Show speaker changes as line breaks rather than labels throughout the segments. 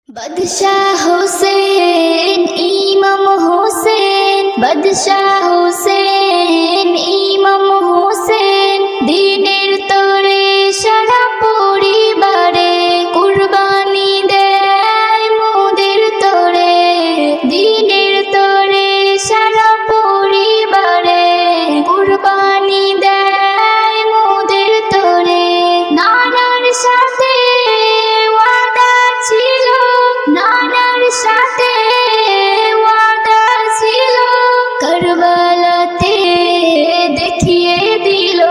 বাদশাহ হোসেন ইমাম হোসেন, বাদশাহ হোসেন ইমাম হোসেন, দিনের তরে সারা পরিবারে কুরবানি দেয় মোদের তরে, দিনের তরে সারা পরিবারে কুরবানি দেয় মোদের তরে। নানার সাথে ওয়াদা ছিল, নানার সাথে ওয়াদা ছিল, কারবালাতে দেখিয়ে দিল,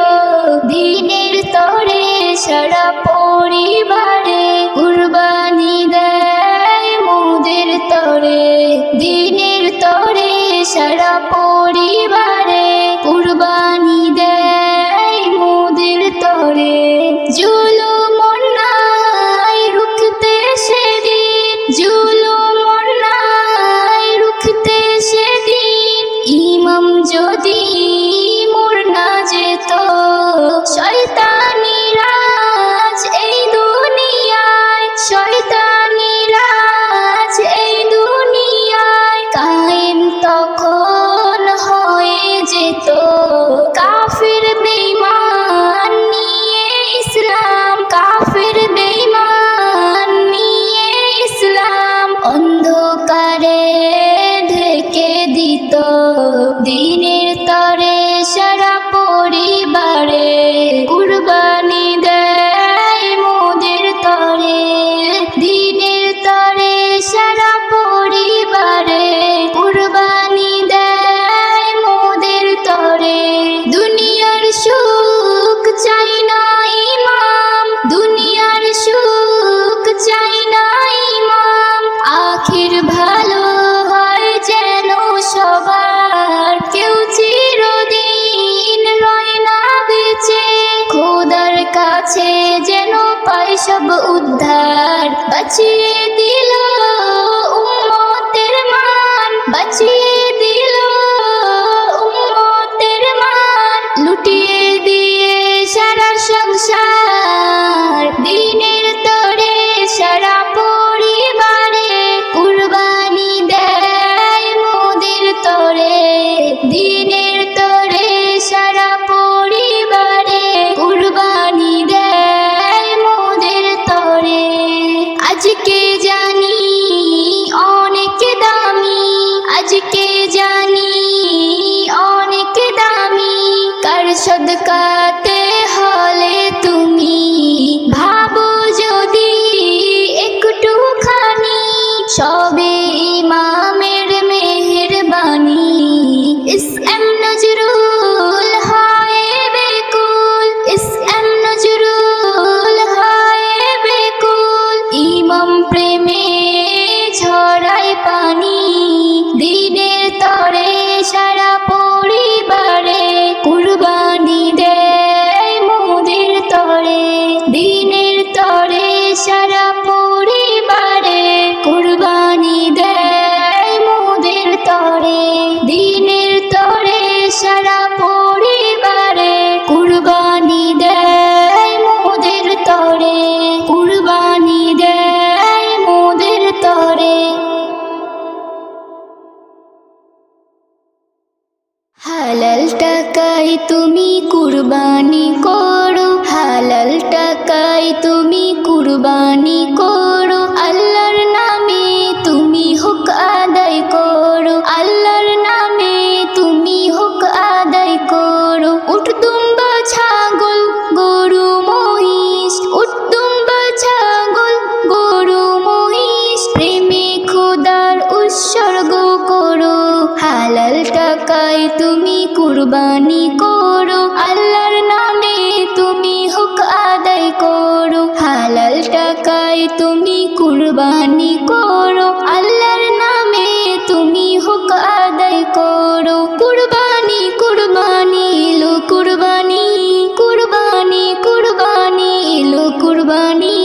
দিনের তরে সারা পরিবারে কুরবানি দেয় মোদের তরে, দিনের তরে সারা পরিবারে কুরবানি দেয় মোদের তরে। জুলুম অন্যায় রুখতে সেদিন, জুলুম অন্যায় রুখতে সেদিন, ইমাম যদি মর না যেত, শয়তানি রাজ এই দুনিয়ায়, শয়তানি রাজ এই দুনিয়ায় কায়েম তখন হয়ে যেত। কাফির বেঈমান নিয়ে ইসলাম, কাফির বেঈমান নিয়ে ইসলাম অন্ধকারে ঢেকে দিত, দিনের তরে সারা পরিবারে কুরবানি দেয় মোদের তরে, দিনের তরে সারা পরিবারে কুরবানি দেয় মোদের তরে। দুনিয়ার সুখ চাই না ইমাম, দুনিয়ার সুখ চাই না ইমাম, আখির ভালো হয় যেন সবার, কেউ চিরদিন রয় না বেঁচে, খোদার কাছে যেন পায় সব উদ্ধার, বাঁচিয়ে দিল উম্মতের মান, বাঁচিয়ে দিল উম্মতের মান, লুটিয়ে দিয়ে সারা সংসার, দিনের তরে সারা পরিবারে কুরবানি দেয় মোদের তরে, দিনের তরে সারা পরিবারে কুরবানি দেয় মোদের তরে। আজকে জানি অনেক দামি, আজকে জানি অনেক দামি, কার সদকাতে হলে তুমি ভাবো যদি একটুখানি, সবে ইমামের মেহেরবানি, ইস এম নজরুল হয় বেকুল, ইস এম নজরুল হয় বেকুল, ইমাম প্রেমে ঝরায় পানি, দিনের তরে সারা পরিবারে কুরবানি দেয় মোদের তরে, দিনের তরে সারা পরিবারে কুরবানি দেয় মোদের তরে, দিনের তরে সারা পরিবারে কুরবানি দেয় মোদের তরে, কুরবানি দেয় মোদের তরে। হালাল টাকায় তুমি কুরবানি করো, হালাল টাকায় তুমি কুরবানি করো, আল্লাহর নামে তুমি হক আদায় করো, আল্লাহর নামে তুমি হক আদায় করো। উট দুম্বা ছাগল গরু মহিষ, উট দুম্বা ছাগল গরু মহিষ, প্রেমে খোদার উৎসর্গ করো, হালাল টাকায় তুমি কুরবানি করো, আল্লাহর নামে তুমি হক আদায় করো, হালাল টাকায় তুমি কুরবানি করো, আল্লাহর নামে তুমি হক আদায় করো। কুরবানি কুরবানি এলো কুরবানি, কুরবানি কুরবানি এলো কুরবানি,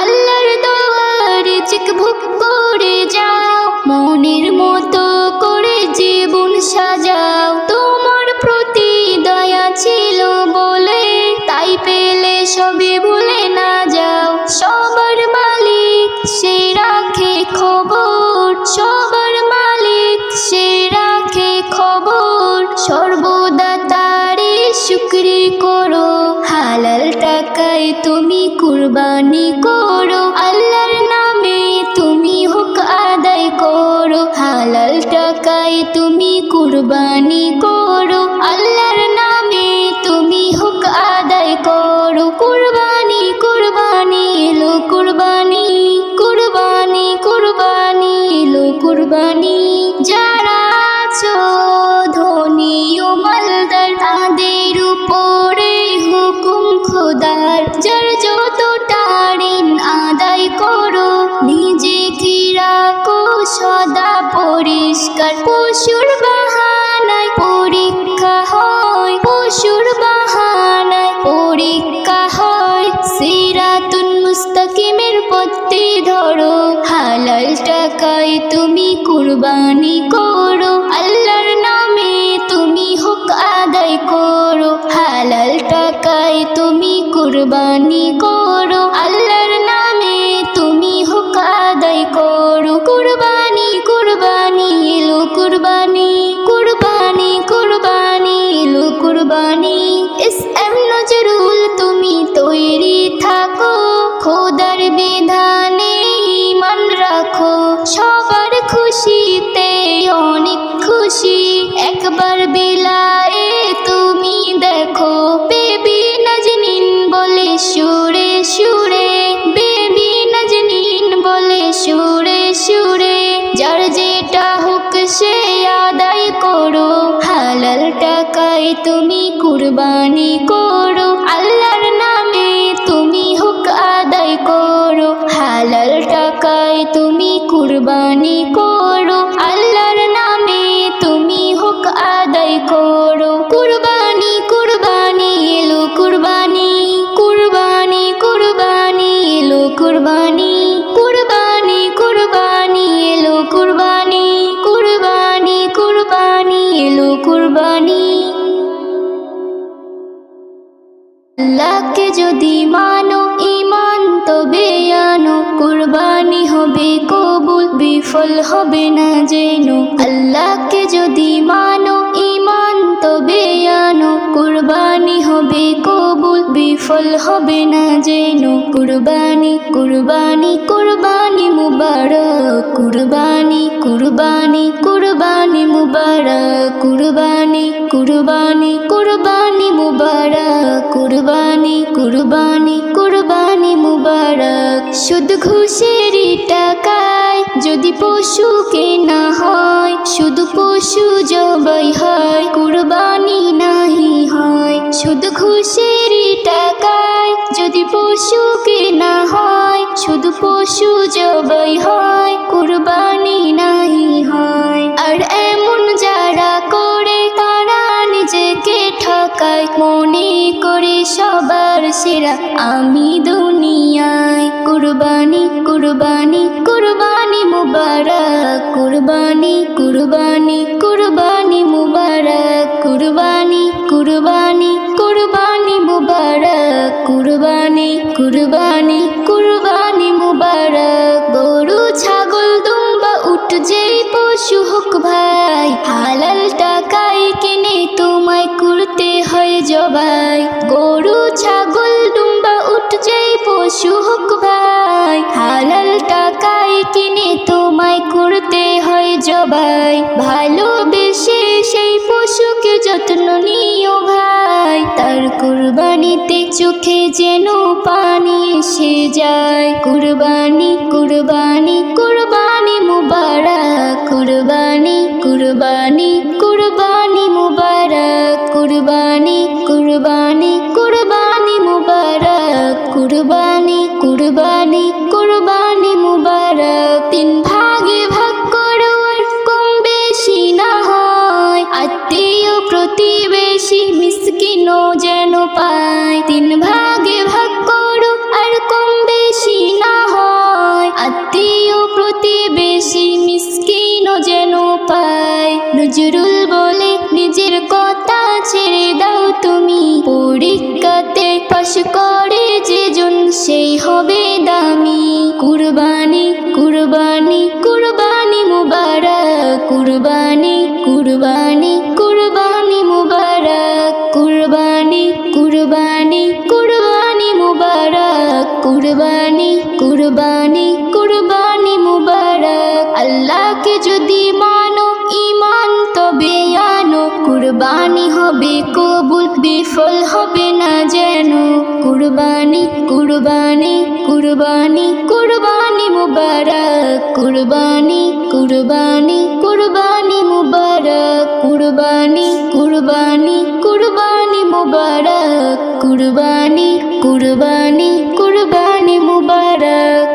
আল্লাহর দরবারে চেক ভুক করে যাও, মনের মতো করে জীবন সাজাও, তোমার প্রতি দয়া ছিল বলে তাই পেলে সবে ভুলে না যাও, সবার মালিক সে রাখে খবর, সবার মালিক সে রাখে খবর। সর্বদা তারে শুকরি করো, হালাল টাকায় তুমি কুরবানি করো। আল্লাহর নামে তুমি হক আদায় করো, হালাল টাকায় তুমি কুরবানি করো। আল্লাহর নামে তুমি হক আদায় করো। কুরবানি কুরবানি এলো কুরবানি, কুরবানি কুরবানি এলো কুরবানি। যারা আছো ধনী ও মালদার, তাদের উপরে হুকুম খোদার। যার যতটা ঋণ আদায় করো, নিজেকে রাখো সদা পরিষ্কার। পশুর বাহানায় পরীক্ষা হয়, পশুর বাহানায় পরীক্ষা হয়। সিরাতুল মুস্তাকিমের পথে ধরো, হালাল টাকায় তুমি কুরবানি করো। আল্লাহর নামে তুমি হক আদায় করো, হালাল টাকায় তুমি কুরবানি করো। আল্লাহর নামে তুমি হক আদায় করো। কুরবানি কুরবানি এলো কুরবানি, কুরবানি কুরবানি এলো কুরবানি। এস.এম. নজরুল তুমি তৈরি থাকো, খোদার বিধানে ঈমান রাখো। সবার খুশিতে অনেক খুশি, একবার বিলায়ে তুমি দেখো। বেবি নাজনীন বলে সুরে সুরে, বেবি নাজনীন বলে সুরে সুরে। যার যেটা হোক সে আদায় করো, হালাল টাকায় তুমি কুরবানি করো। আল্লাহর নামে তুমি হক আদায় করো, হালাল টাকায় তুমি কুরবানি করো। আল্লাহর নামে তুমি হক আদায় করো। কুরবানি কুরবানি এলো কুরবানি, কুরবানি কুরবানি এলো কুরবানি। কুরবানি কুরবানি এলো কুরবানি, কুরবানি কুরবানি এলো কুরবানি। আল্লাহকে যদি মানো ঈমান তবে আনো, কুরবানি হবে কবুল, বিফল হবে না যেন। আল্লাহকে যদি মানো ঈমান তবে আনো, কুরবানি হবে কবুল, বিফল হবে না যেন। কুরবানি কুরবানি কুরবানি মুবারক, কুরবানি কুরবানি কুরবানি মুবারক। কুরবানি কুরবানি কুরবানি মুবারক, কুরবানি কুরবানি কুরবানি মুবারক। সুদ ঘুষেরই টাকায় যদি পশু কেনা হয়, শুধু পশু জবাই হয়, কুরবানি নাহি হয়। সুদ ঘুষেরই টাকায় যদি পশু কেনা হয়, শুধু পশু জবাই হয়, কুরবানি নাহি হয়। আর এমন যারা করে তারা নিজেকে ঠকায়, মনে করে সবার সেরা আমি দুনিয়ায়। কুরবানি কুরবানি কুরবানি মুবারক, কুরবানি কুরবানি কুরবানি মুবারক। কুরবানি কুরবানি কুরবানি মুবারক, কুরবানি কুরবানি কুরবানি মুবারক। গরু ছাগল দুম্বা উট যেই পশু হোক ভাই, হালাল টাকায় কিনে তোমায় করতে হয় জবাই। গরু ছাগল দুম্বা উট যেই পশু হোক ভাই, হালাল টাকায় কিনে তোমায় করতে হয় জবাই। ভালোবেসে সেই পশুকে যত্ন নিও ভাই, তার কুরবানিতে চোখে যেন পানি এসে যায়। কুরবানি কুরবানি কুরবানি মুবারক, কুরবানি কুরবানি কুরবানি মুবারক। কুরবানি কুরবানি কুরবানি মুবারক, কুরবানি কুরবানি কুরবানি মুবারক। তিন ভাগে ভাগ করো আর কম বেশি না হয়, আত্মীয় প্রতিবেশী মিসকিনও যেন পায়। তিন ভাগে ভাগ করো আর কম বেশি না হয়, আত্মীয় প্রতিবেশী মিসকিনও যেন পায়। নজরুল বলে নিজের কথা ছেড়ে দাও তুমি, পরীক্ষাতে পাশ করে যেজন সেই হবে দামি। কুরবানি কুরবানি কুরবানি কুরবানি মুবারক কুরবানি কুরবানি কুরবানি মুবারক কুরবানি কুরবানি কুরবানি মুবারক কুরবানি কুরবানি কুরবানি মুবারক আল্লাহকে যদি মানো ঈমান তবে আনো কুরবানি হবে কবুল বিফল হবে না যেন কুরবানি কুরবানি কুরবানি কুরবানি মুবারক কুরবানি কুরবানি কুরবানি মুবারক কুরবানি কুরবানি কুরবানি মুবারক কুরবানি কুরবানি কুরবানি মুবারক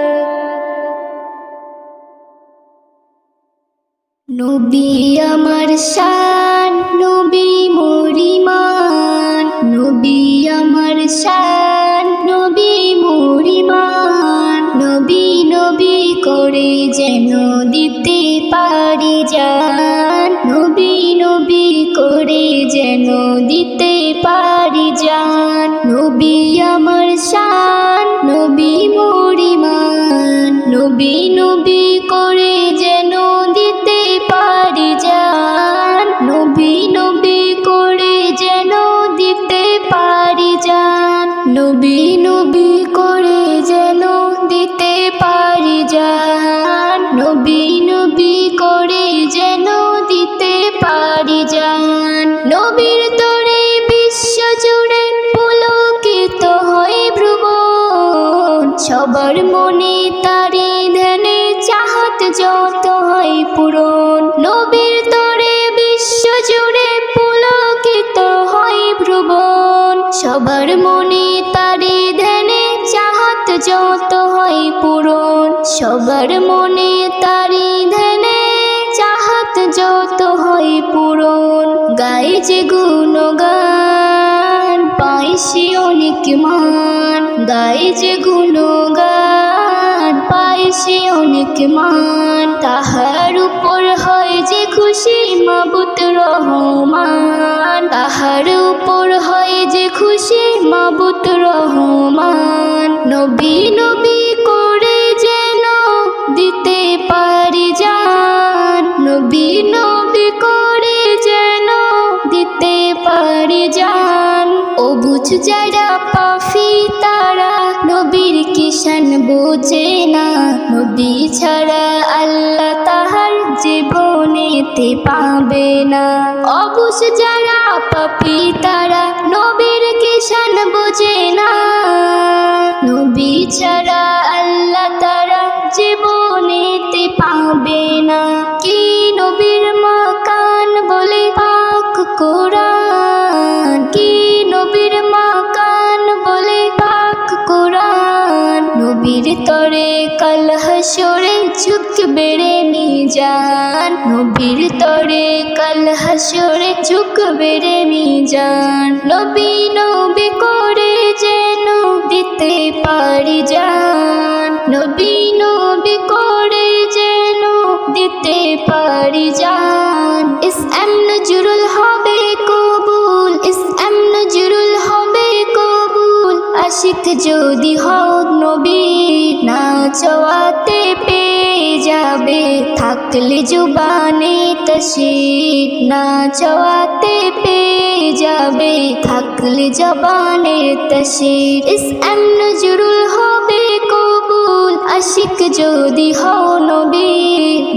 নবী আমার শান নবী মোর ঈমান নবী আমার শান নবী মোর ঈমান নবী নবী করে যেন দিতে পারি জান নবী নবী করে যেন দিতে পারি জান নবী আমার শান নবী মোর ঈমান নবী নবী করে যেন দিতে পারি জান নবী নবী করে যেন দিতে পারি জান নবী নবী করে যেন দিতে পারি জান নবী নবী করে যেন দিতে পারি জান নবীর তরে বিশ্ব জুড়ে পুলকিত হয় ভ্রুবন সবার মনে তারি ধ্যানে চাহত যত হয় পূরণ নবীর তরে বিশ্ব জুড়ে পুলকিত হয় ভ্রুবন সবার মনে তারি ধ্যানে চাহত যত হয় পূরণ সবার মনে তারি ধ্যানে চাহত যত হয় পূরণ গায়ে যে গুণগান পাই সে অনেক মান গায়ে যে গুণগান পাই সে অনেক মান তাহার উপর হয় যে খুশি মাবুদ রহমান তাহার উপর হয় যে খুশি মাবুদ রহমান নবী নবী করে যেন দিতে পারি জান নবী নবী করে যেন দিতে পারি জান ও বুঝ যারা পাফি তারা নবীর কিশান বোঝে না নবী ছাড়া আল্লাহ তাহার জীবনেতে পাবে না অবুঝ যারা পাপি তারা নবীর কিশান বোঝে না নবী ছাড়া আল্লাহ তারা জীবনেতে পাবে না কি নবীর মাকান বলে পাক কোরআন কি নবীর মাকান বলে পাক কোরআন নবীর তরে কাল হাসরে ঝুঁকবে রে মিজান নবীর তরে কাল হাসরে ঝুঁকবে রে মিজান নবী নবী করে যেন দিতে পারি জান নবী নবী করে যেন দিতে পারি জান ইসলাম নজরুল হবে কবুল ইসলাম নজরুল হবে কবুল আশিক যদি হও নবী না চাওয়াতে পেয়ে যাবে থাকলে জুবানে তশরিফ না চাওয়াতে পেয়ে যাবে থাকলে জবানে তশরিফ ইসলাম নজরুল হবে কবুল আশিক যদি হও নবী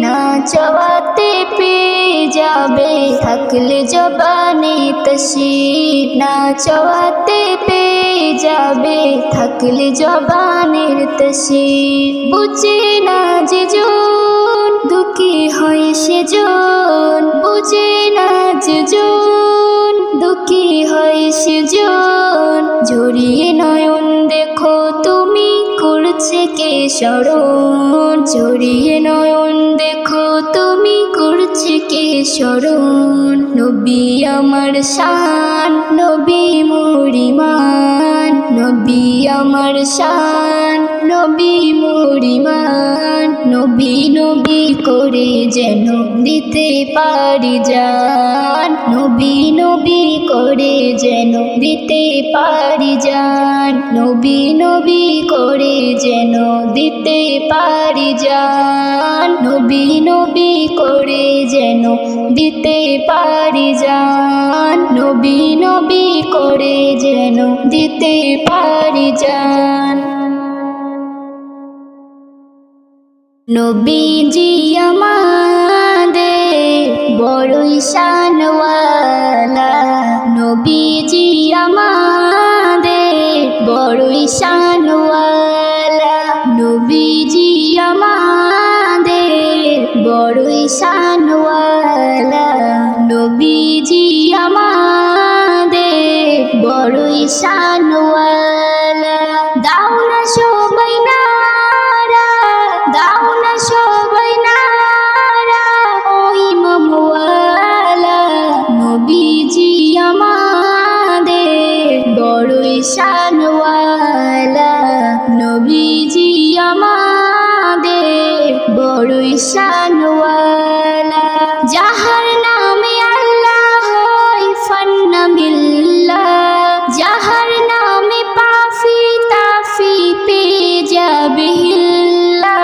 না চাওয়াতে পেয়ে যাবে থাকলে জবানে তশরিফ না চাওয়াতে পেয়ে যাবে থাকলে জবানের তশরিফ বুঝে না যে জন দুঃখী হয় সে জন বুঝে না যে জন দুঃখী হয় সে জন জড়িয়ে নয়ন দেখো তুমি করছে কে স্মরণ জড়িয়ে নয়ন দেখো তুমি করছে করছে কে স্মরণ, নবী আমার শান, নবী মোর ঈমান, নবী আমার শান, নবী মোর ঈমান। নবী নবী করে যেন দিতে পারি জান, নবী নবী করে যেন দিতে পারি জান, নবী নবী করে যেন দিতে পারি জান, নবী নবী করে যেন দিতে পারি জান, নবী নবী করে যেন দিতে পারি জান। নবীজি আমাদের বড়ই শানওয়ালা, নবীজি আমাদের বড়ই শানওয়ালা, নবীজি আমাদের বড়ই শানওয়ালা, নবীজি আমাদের বড়ই শানওয়ালা। দাও না সবাই নারা, দাও না সবাই নারা, ওই ইমামওয়ালা, নবীজি আমাদের বড়ই শানওয়ালা, নবীজি আমাদের বড়ই শানওয়ালা। যাহার নামে আল্লাহ হয় ফান্না বিল্লাহ, যাহার নামে পাফি তাফি পেয়ে যাবে হিল্লা,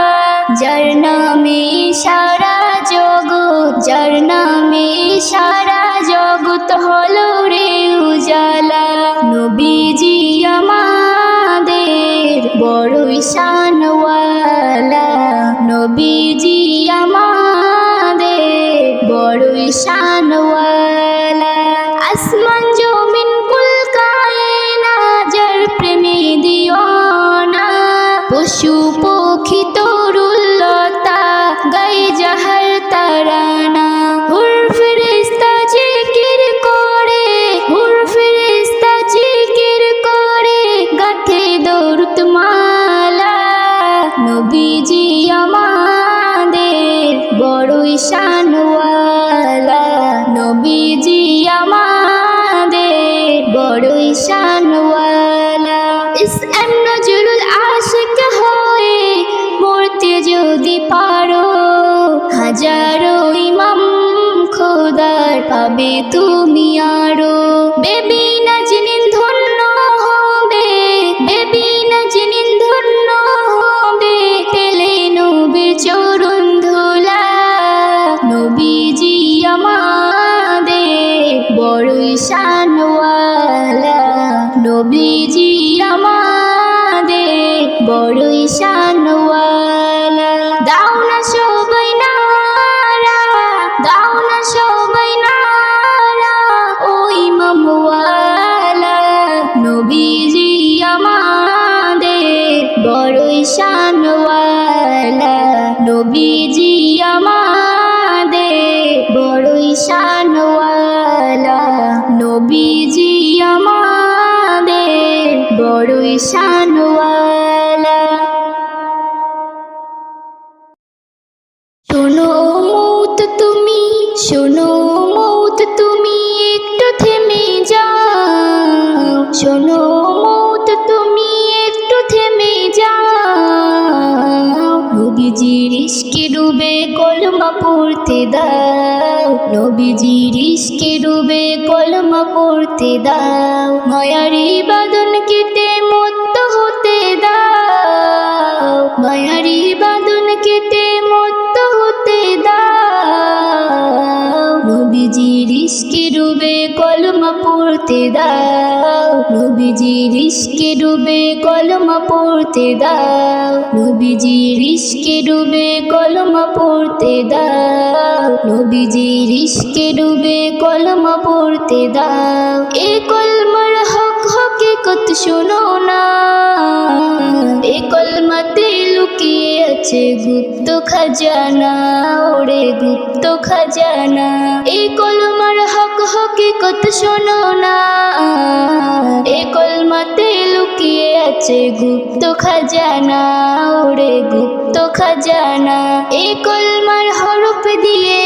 যার নামে সারা জগৎ, যার নামে সারা জগৎ হলো রে উজালা, নবীজি আমাদের বড়ই শানওয়ালা, নবীজি আমাদের বড়ই শানওয়ালা। আসমান জমিন কুল কায়নাত যার প্রেমে দিওয়ানা, পশু পক্ষী তরুলতা গায়ে যাহার তারানা, হুর ফেরেশতা জিকির করে, হুর ফেরেশতা জিকির করে গাথে দরুদ মালা, নবীজি আমাদের বড়ই শানওয়ালা, নবীজি আমাদের বড়ই শানওয়ালা। ইসলাম নজরুল আশিক হয়ে মরতে যদি পারো, হাজারো ইমাম খোদার পাবে তুমি আরো, বেবি না জিনিন ধন্য হবে, বেবি না জিনিন ধন্য হবে, পেলে নবীর চরণ ধুলা, নবীজি আমাদের বড়ই শানওয়ালা, নবীজি আমাদের বড়ই শানওয়ালা। দাও না সবাই নারা, দাও না সবাই নারা, ওই ইমামওয়ালা, নবীজি আমাদের বড়ই শানওয়ালা, নবীজি আমাদের বড়ই শানওয়ালা, নবীজি আমাদের বড়ই শানওয়ালা। শোনো মৌত তুমি, শোনো মৌত তুমি একটু থেমে যাও, শোনো মৌত তুমি একটু থেমে যাও, নবীজির ইশকে ডুবে কলমা পড়তে দাও, নবীজির ইশকে ডুবে কলমা পড়তে দাও, মায়ারি বাঁধন কেটে মুক্ত হতে দাও, মায়ারি বাঁধন কেটে মুক্ত হতে দাও, নবীজির ইশকে ডুবে কলমা পড়তে দাও, নবীজির ইশকে ডুবে কলমা পড়তে দাও, নবীজির ইশকে ডুবে কলমা পড়তে দাও, নবীজির ইশকে ডুবে কলমা পড়তে দাও। এ কলমার হক হকিকত শোনো না, এ কলমাতে লুকিয়ে আছে গুপ্ত খাজানা, ওরে গুপ্ত খাজানা, এ কলমার হক হকিকত শোনো না, এ কলমাতে লুকিয়ে আছে গুপ্ত খাজানা, ওরে গুপ্ত খাজানা, এ কলমার হরফ দিয়ে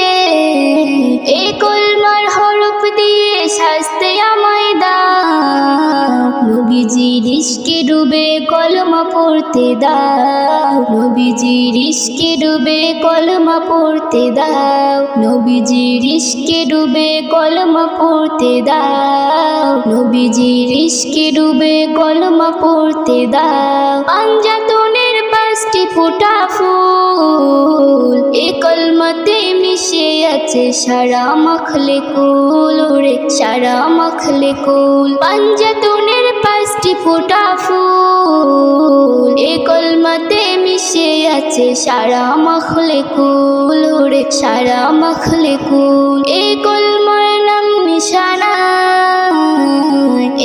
নবীজির ইশকে ডুবে কলমা পড়তে দাও, নবীজির ইশকে ডুবে কলমা পড়তে দাও, নবীজির ইশকে ডুবে কলমা পড়তে দাও, নবীজির ইশকে ডুবে কলমা পড়তে দাও। পাঞ্জাতনের 5টি ফোঁটা ফুল, এ কলমাতে মিশে আছে সারা মাখলে কুল, ওরে সারা মাখলে কুল। পাঞ্জাতনের 5টি ফোঁটা ফুল, এ কলমাতে মিশে আছে সারা মাখলে কুল, ওরে সারা মাখলে কুল। এ কলমার নাম নিশানায়,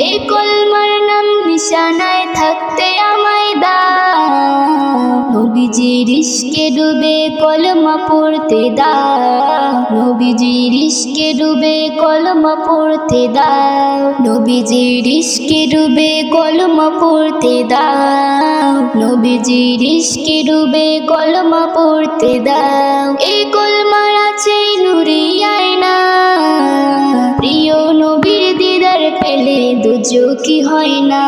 এ কলমার নাম নিশানায় থাকতে আমায় দাও, নবীজির ইশকে ডুবে কলমা পড়তে দাও, নবীজির ইশকে ডুবে কলমা পড়তে দাও, নবীজির ইশকে ডুবে কলমা পড়তে দাও, নবীজির ইশকে ডুবে কলমা পড়তে দাও। এই কলমার আছে নূরি আয়না, প্রিয় নবীর দিদার পেলে দুজকি হয় না,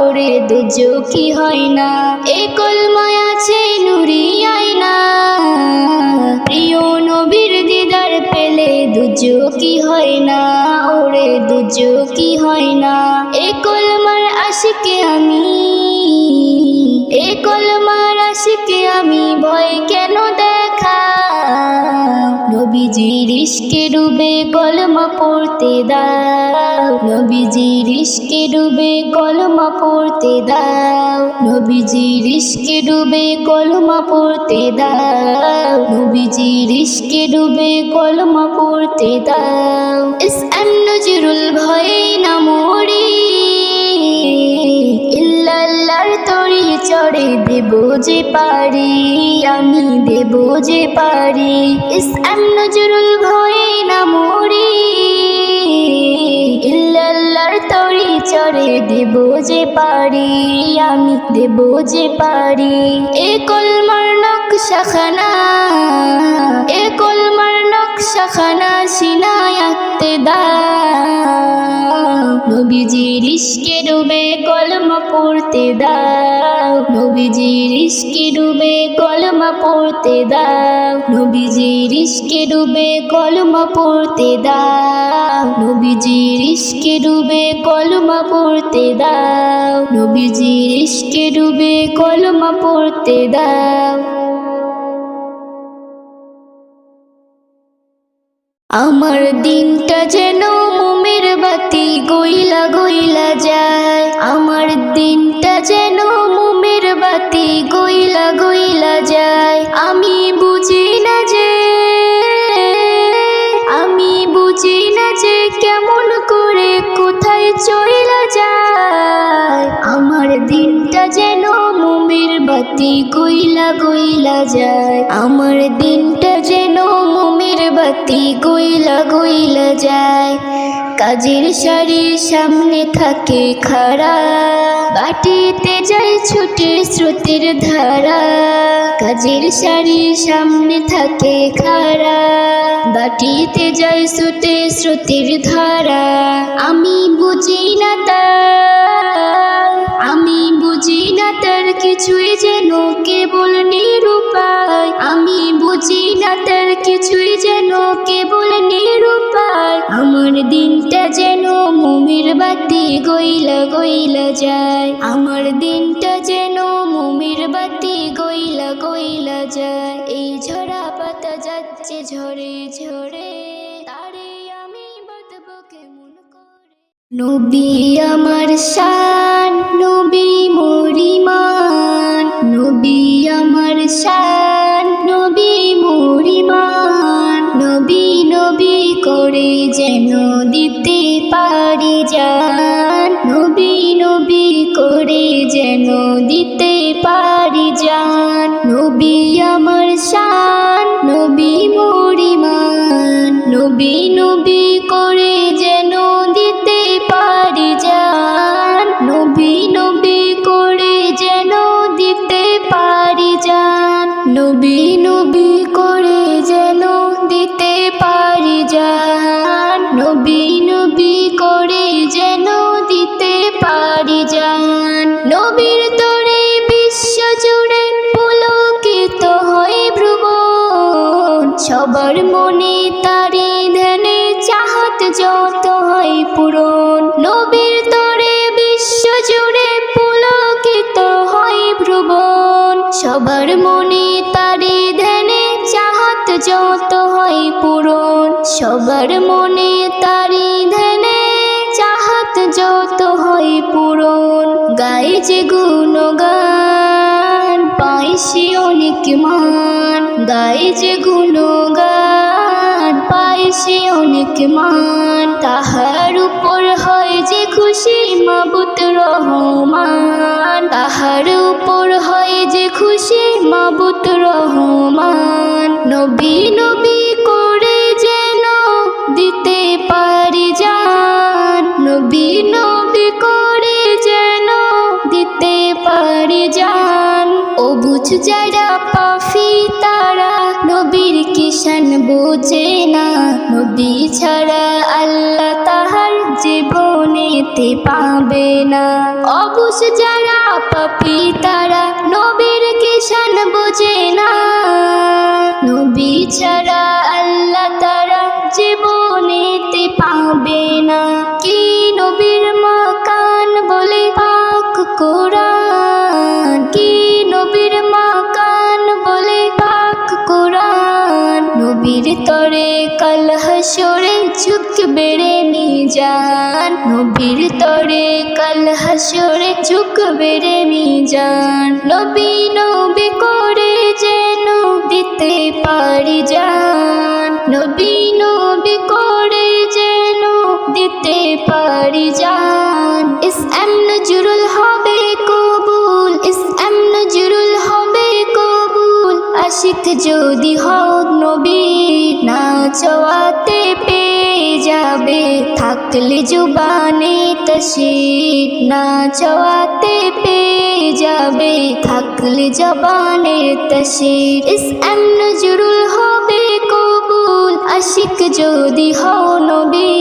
ওরে দুজকি হয় না। এই কলমায় আছে নূরি আয়না, প্রিয় নবীর দিদার পেলে দুজকি হয় না, ওরে দুজকি হয় না। এই কলমার আশিকে আমি, এই কলমার আশিকে আমি ভয় কেন দেখা, নবীজির ইশকে ডুবে কলমা পড়তে দাও, নবীজির ইশকে ডুবে কলমা পড়তে দাও, নবীজির ইশকে ডুবে কলমা পড়তে দাও, নবীজির ইশকে ডুবে কলমা পড়তে দাও। এসএম নজরুল ভয়ে না মরি, ইল্লাল্লাহর তরি চড়ে দেব যে পারি, আমি দেব যে পারি। এসএম নজরুল ভয়ে না মরি, ইল্লাল্লাহর তরি চড়ে দেব যে পারি, আমি দেব যে পারি। এ কলমার নকশাখানা, এ কলমার নকশাখানা সিনায় আঁকতে দাও, নবীজির ইশকে ডুবে কলমা পড়তে দাও, নবীজির ইশকে ডুবে কলমা পড়তে দাও, নবীজির ইশকে ডুবে কলমা পড়তে দাও, নবীজির ইশকে ডুবে কলমা পড়তে দাও, নবীজির ইশকে ডুবে কলমা পড়তে দাও। আমার দিনটা যেন মোমের বাতি গইলা গইলা যায়, আমার দিনটা যেন মোমের বাতি গইলা গইলা যায়। আমি বুঝি না যে, আমি বুঝি না যে কেমন করে কোথায় চইলা যায়, আমার দিনটা যেন মোমের বাতি গইলা গইলা যায়, আমার দিনটা যেন মোমের বাতি গইলা গইলা যায়। কাজের শাড়ির সামনে থাকে খাড়া, বাটিতে যায় ছুটে স্রোতের ধারা, কাজের শাড়ির সামনে থাকে খাড়া, বাটিতে যায় ছুটে স্রোতের ধারা। আমি বুঝি না তার, আমি বুঝি না তার কিছুই যেন কেবল নিরুপায়, আমি বুঝি না তার কিছুই যেন কেবল নিরুপায়। আমার দিনটা যেন মোমের বাতি গইলা গইলা যায়, আমার দিনটা যেন মোমের বাতি গইলা গইলা যায়। এই ঝরা পাতা যাচ্ছে ঝরে ঝরে, তারে আমি বাঁধবো কেমন করে। নবী আমার শান, নবী মরিমান, নবী আমার শান, নবী মরিমান, নবী নবী করে যেন দিতে পারি জান, নবী নবী করে যেন দিতে পারি জান। নবী আমার শান, নবী মরিমান, নবী নবী করে যেন দিতে পারি জান, নবী নবী করে যেন দিতে পারি জান, নবী নবী করে যেন দিতে পারি জান, নবী নবী করে যেন দিতে পারি জান। সবার মনে তারি ধ্যানে চাহত যত হয় পূরণ নবীর তরে বিশ্ব জুড়ে পুলকিত হয় ভ্রুবন সবার মনে তারি ধ্যানে চাহত যত হয় পূরণ সবার মনে তারি ধ্যানে চাহত যত হয় পূরণ গাই যে গুণগান পাই সে অনেক মান গাই যে গুণগান পাই সে অনেক মান তাহার উপর হয় যে খুশি মাবুদ রহমান তাহার উপর হয় যে খুশি মাবুদ রহমান নবী নবী করে যেন দিতে পারি জান নবী নবী করে যেন দিতে পারি জান ও বুঝ যারা পাফি তারা নবীর কিশান বোঝে না নবী ছাড়া আল্লাহ তাহার জীবনেতে পাবে না অবুঝ যারা পাপি তারা নবীর কিশান বোঝে না নবী ছাড়া আল্লাহ তারা জীবনেতে পাবে না কি নবীর মাকান বলে পাক কোরআন কি নবীর মাকান বলে পাক কোরআন নবীর তরে কাল হাসরে ঝুঁকবে রে মিজান নবীর তরে কাল হাসরে ঝুঁকবে রে মিজান নবী নবী করে যেন দিতে পারি জান নবী নবী করে যেন দিতে পারি জান ইসলাম নজরুল হবে কবুল ইসলাম নজরুল হবে কবুল আশিক যদি হও নবী না চাওয়াতে পেয়ে যাবে থাকলে জুবানে তশরিফ না চাওয়াতে পেয়ে যাবে থাকলে জবানে তশরিফ ইসলাম নজরুল হবে কবুল আশিক যদি হও নবী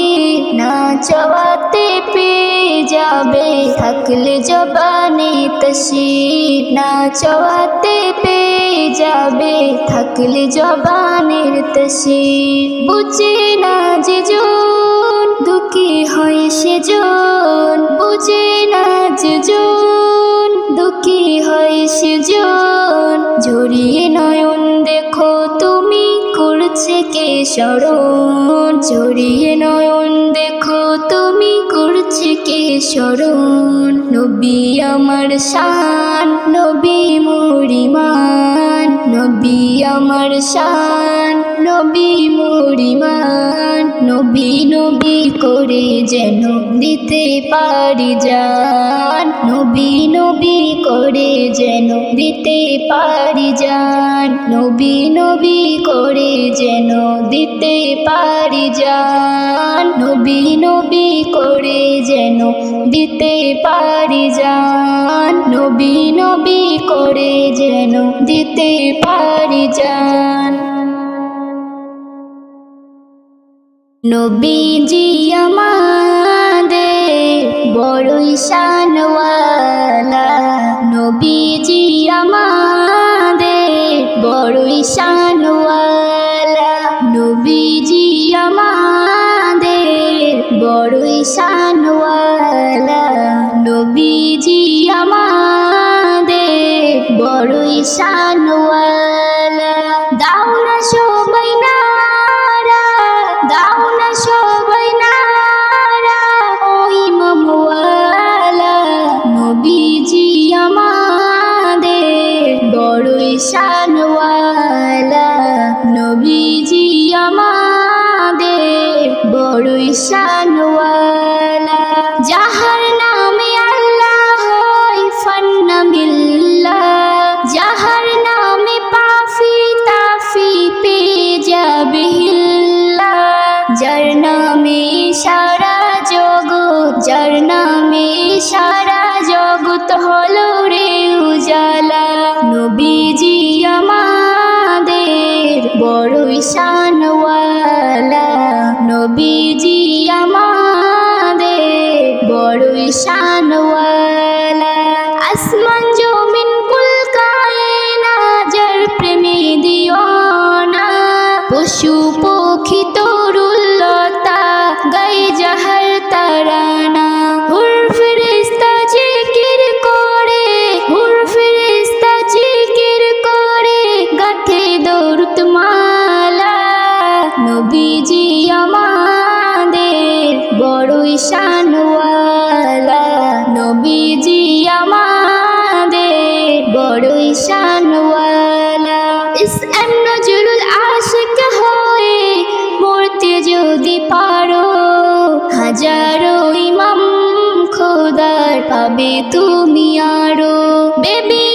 না চাওয়াতে পেয়ে যাবে থাকলে জবানে তশরিফ না চাওয়াতে পেয়ে যাবে থাকলে জবানের তশরিফ বুঝে না যে জন দুঃখী হয় সে জন বুঝে না যে জন দুঃখী হয় সে জন জড়িয়ে নয়ন দেখো তুমি করছে কে স্মরণ জড়িয়ে নয়ন দেখো তুমি করছে কে স্মরণ নবী আমার শান নবী মরিমান নবী আমার শান নবী মরিমান নবী নবী করে যেন দিতে পারি জান নবী নবী করে যেন দিতে পারি জান নবী নবী করে যেন দিতে পারি জান নবী নবী করে যেন দিতে পারি জান নবী নবী করে যেন দিতে পারি জান নবীজি আমাদের বড়ই শানওয়ালা নবীজি আমাদের বড়ই শানওয়ালা নবীজি আমাদের বড়ই শানওয়ালা নবীজি আমাদের বড়ই শানওয়ালা দাও না সবাই নারা দাও না সবাই নারা ওই মামওয়ালা নবীজি আমাদের বড়ই শানওয়ালা নবীজি আমাদের বড়ই শানওয়ালা যাহার নামে আল্লাহ হয় ফান্না বিল্লাহ যাহার নামে পাফি তাফি পেয়ে যাবে হিল্লা যার নামে সারা জগৎ যার নামে সারা জগৎ হলো রে উজালা নবীজি আমাদের বড়ই শানওয়ালা নবীজি আমাদের বড়ই শানওয়ালা আসমান জমিন কুল কায়নাত যার প্রেমে দিওয়ানা পশু পক্ষী তরুলতা গায়ে যাহার তারানা হুর ফেরেশতা জিকির করে হুর ফেরেশতা জিকির করে গাথে দরুদ মালা নবীজি আমাদের বড়ই শানওয়ালা নবীজি আমাদের বড়ই শানওয়ালা ইসলাম নজরুল আশিক হয়ে মরতে যদি পারো হাজারো ইমাম খোদার পাবে তুমি আরো বেবি